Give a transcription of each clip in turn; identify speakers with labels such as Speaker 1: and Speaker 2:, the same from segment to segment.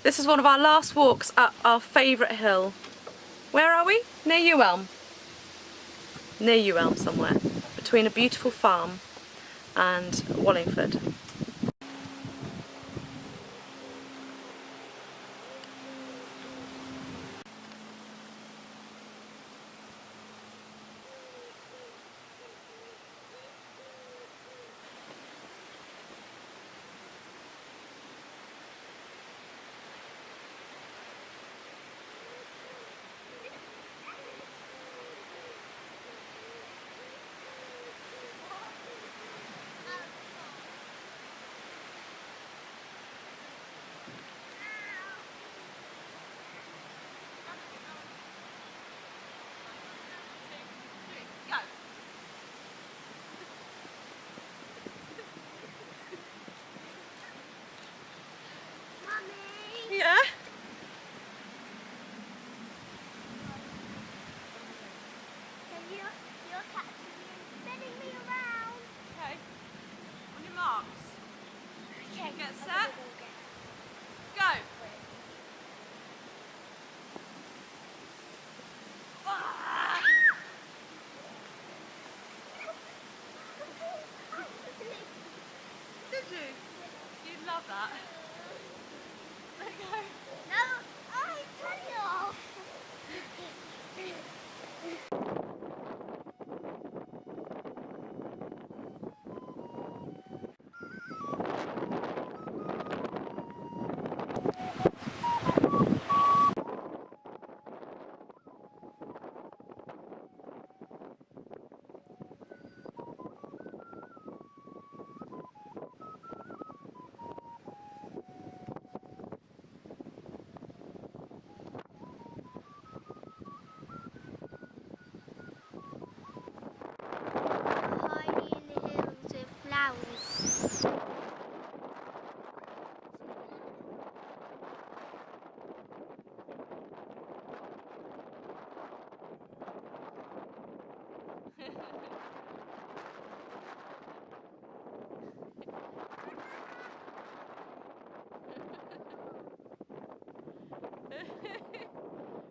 Speaker 1: This is one of our last walks up our favourite hill. Where are we? Near Ulm. Near Ulm somewhere. Between a beautiful farm and Wallingford. Yeah?
Speaker 2: You're catching me and spinning me around.
Speaker 1: Okay. On your marks.
Speaker 2: Okay.
Speaker 1: Get set. Go. Ah! Did you? You'd love that. There you go.
Speaker 2: No, I turn it off. Hiding in the hills with flowers.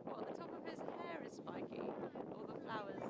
Speaker 1: What, the top of his hair is spiky? Or the flowers?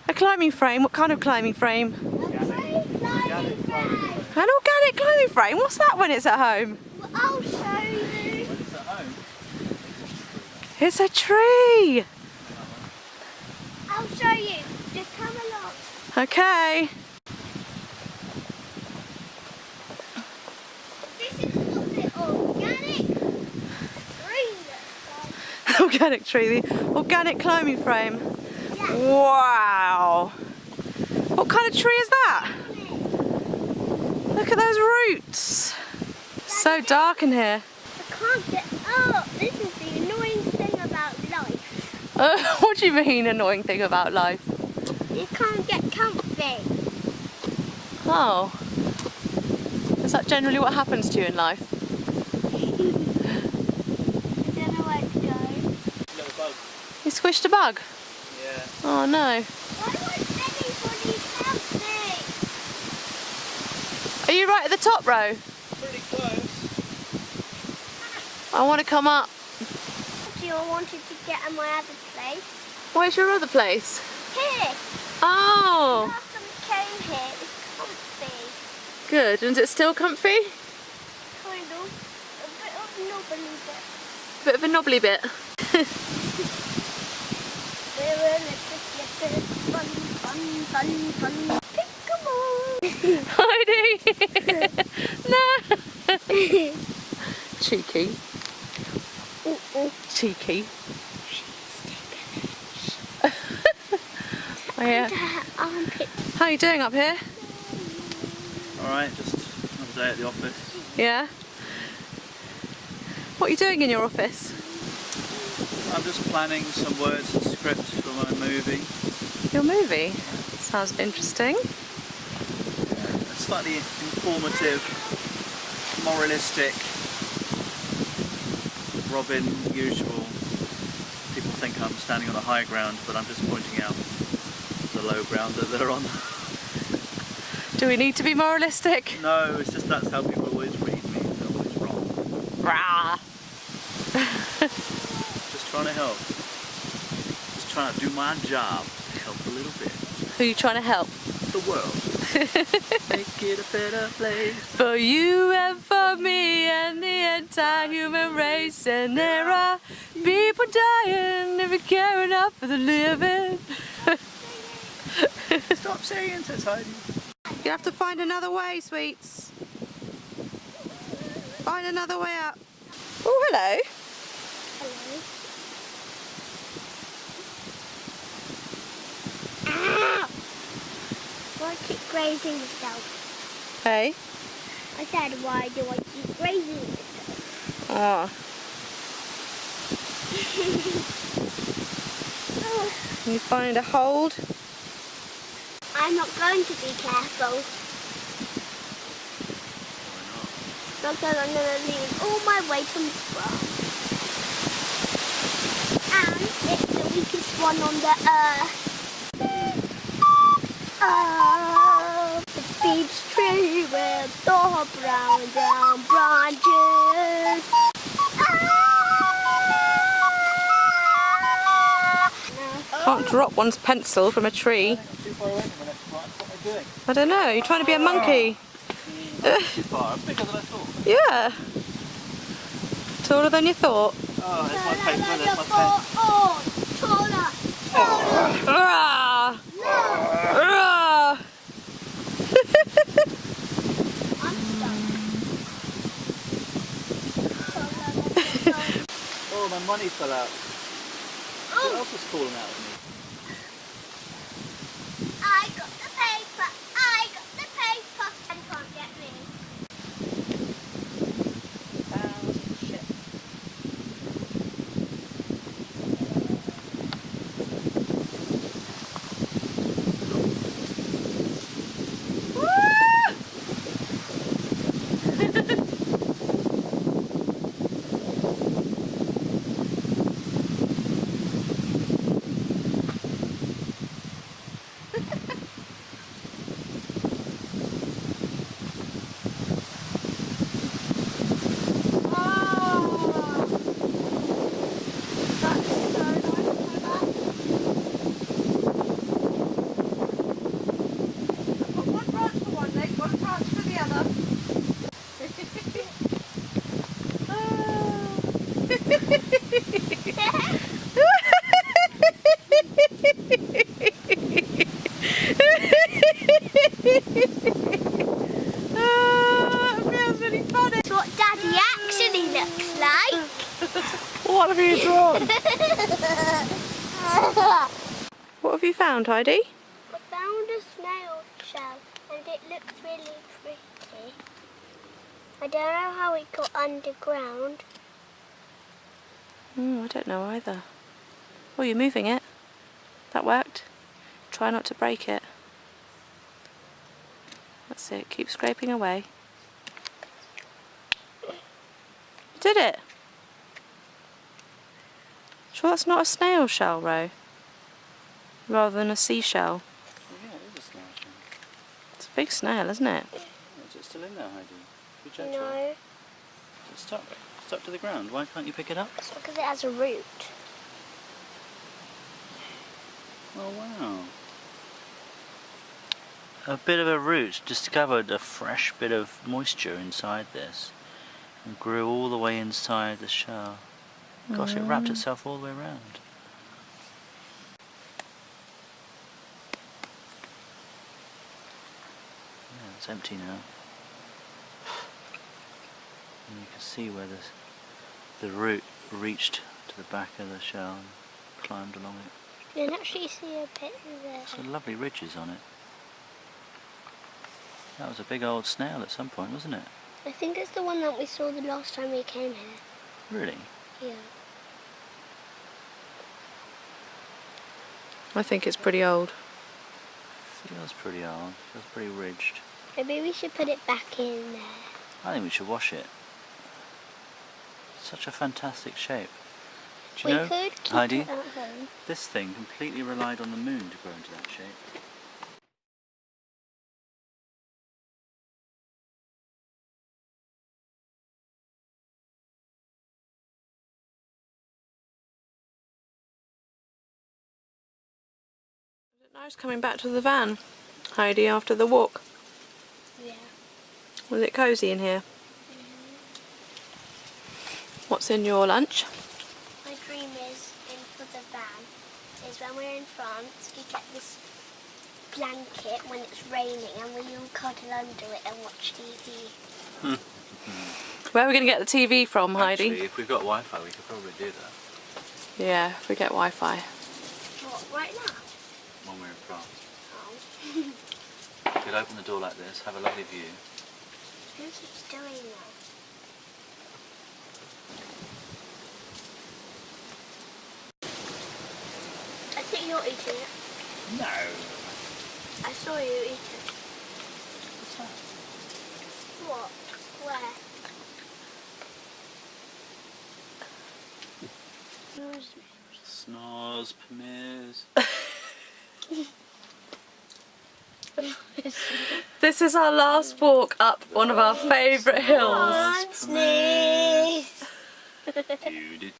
Speaker 1: A climbing frame? What kind of climbing frame?
Speaker 2: Organic frame.
Speaker 1: An organic climbing frame? What's that when it's at home?
Speaker 2: Well, I'll show you.
Speaker 3: When it's at home,
Speaker 1: It's a tree!
Speaker 2: I'll show you. Just come along.
Speaker 1: Okay.
Speaker 2: This is what the organic tree looks like.
Speaker 1: Organic tree, the organic climbing frame.
Speaker 2: Yeah.
Speaker 1: Wow! What kind of tree is that? Look at those roots! So dark in here.
Speaker 2: I can't get up. This is the annoying thing about life.
Speaker 1: What do you mean, annoying thing about life?
Speaker 2: You can't get comfy.
Speaker 1: Oh. Is that generally what happens to you in life?
Speaker 2: I don't know where to go.
Speaker 3: little bug.
Speaker 1: You squished a bug?
Speaker 3: Yeah.
Speaker 1: Oh no.
Speaker 2: Why do I Please help me.
Speaker 1: Are you right at the top row?
Speaker 3: Pretty close.
Speaker 1: I want to come up.
Speaker 2: Do you wanted to get in my other place?
Speaker 1: Where's your other place?
Speaker 2: Here.
Speaker 1: Oh,
Speaker 2: Last time we came here, it's comfy.
Speaker 1: good. And is it still comfy?
Speaker 2: Kind of. A bit of knobbly bit.
Speaker 1: Bit of a knobbly bit.
Speaker 2: We're in a bit fun, fun, fun, fun. Peek-a-boo.
Speaker 1: Heidi! No! Cheeky. Cheeky. Oh, yeah.
Speaker 2: Armpit.
Speaker 1: How are you doing up here?
Speaker 3: Alright, just another day at the office.
Speaker 1: Yeah? What are you doing in your office?
Speaker 3: I'm just planning some words and scripts for my movie.
Speaker 1: Your movie? Sounds interesting.
Speaker 3: A slightly informative, moralistic, Robin usual. People think I'm standing on a high ground, but I'm just pointing out the low ground that they're on.
Speaker 1: Do we need to be moralistic?
Speaker 3: No, it's just that's how people always read me. They're always wrong.
Speaker 1: Rah!
Speaker 3: Just trying to help. Just trying to do my job. Help a little bit.
Speaker 1: Who are you trying to help?
Speaker 3: The world. Make it a better place.
Speaker 1: For you and for me and the entire human race. And there are people dying if we care enough for the living.
Speaker 3: Stop saying it, Heidi.
Speaker 1: You have to find another way, sweets. Find another way up. Oh, hello.
Speaker 2: Hello. Ah! Why keep grazing yourself?
Speaker 1: Hey.
Speaker 2: I said, why do I keep grazing yourself?
Speaker 1: Oh. Can you find a hold?
Speaker 2: I'm not going to be careful. Because I'm going to leave all my weight on the ground. And it's the weakest one on the earth. Oh, the beech tree with the brown branches.
Speaker 1: Can't drop one's pencil from a tree.
Speaker 3: I'm too far away from it. What am I doing?
Speaker 1: I don't know. You're trying to be a monkey.
Speaker 3: Too far. I'm bigger than I thought.
Speaker 1: Yeah. Taller than you thought.
Speaker 3: Oh, there's my paper. There's my pen.
Speaker 1: Rah! Rah!
Speaker 3: Oh, my money fell out. What else is falling out of me?
Speaker 2: I got the paper. I got the paper. And can't get me.
Speaker 1: Shit. Feels really funny.
Speaker 2: That's what Daddy actually looks like.
Speaker 1: What have you drawn? What have you found, Heidi?
Speaker 2: I found a snail shell and it looks really pretty. I don't know how it got underground.
Speaker 1: I don't know either. Oh, you're moving it. That worked. Try not to break it. That's it. Keep scraping away. You did it. Sure that's not a snail shell, Ro? Rather than a seashell.
Speaker 3: Oh, yeah, it is a snail
Speaker 1: Big snail, isn't it?
Speaker 3: Is it still in there, Heidi? Good job.
Speaker 2: No,
Speaker 3: It's stuck to the ground. Why can't you pick it up?
Speaker 2: it's because it has a root.
Speaker 3: Oh wow. A bit of a root discovered a fresh bit of moisture inside this and grew all the way inside the shell. Gosh, it wrapped itself all the way around. Yeah, it's empty now. And you can see where the root reached to the back of the shell and climbed along it.
Speaker 2: You can actually see a bit there.
Speaker 3: Some lovely ridges on it. That was a big old snail at some point, wasn't it?
Speaker 2: I think it's the one that we saw the last time we came here.
Speaker 3: Really?
Speaker 2: Yeah.
Speaker 1: I think it's pretty old.
Speaker 3: Feels pretty old. Feels pretty ridged.
Speaker 2: Maybe we should put it back in there.
Speaker 3: I think we should wash it. Such a fantastic shape. Do
Speaker 2: We
Speaker 3: you know,
Speaker 2: could keep
Speaker 3: Heidi,
Speaker 2: it at home.
Speaker 3: this thing completely relied on the moon to grow into that shape.
Speaker 1: Is it nice coming back to the van, Heidi, after the walk?
Speaker 2: Yeah.
Speaker 1: Was it cosy in here? What's in your lunch?
Speaker 2: My dream is, in for the van, is when we're in France, we get this blanket when it's raining and we all cuddle under it and watch TV.
Speaker 1: Where are we going to get the TV from, Heidi?
Speaker 3: Actually, if we've got Wi-Fi, we could probably do that
Speaker 1: Yeah, if we get Wi-Fi.
Speaker 2: What, right now?
Speaker 3: when we're in France.
Speaker 2: Oh.
Speaker 3: We could open the door like this, have a lovely view.
Speaker 2: Who keeps doing that? I think you're eating it.
Speaker 3: No.
Speaker 2: I saw you eat it.
Speaker 3: What's that?
Speaker 2: What? Where?
Speaker 3: Snores, Pamirs.
Speaker 1: This is our last walk up one of our favourite hills.
Speaker 2: Sneeze!
Speaker 3: You did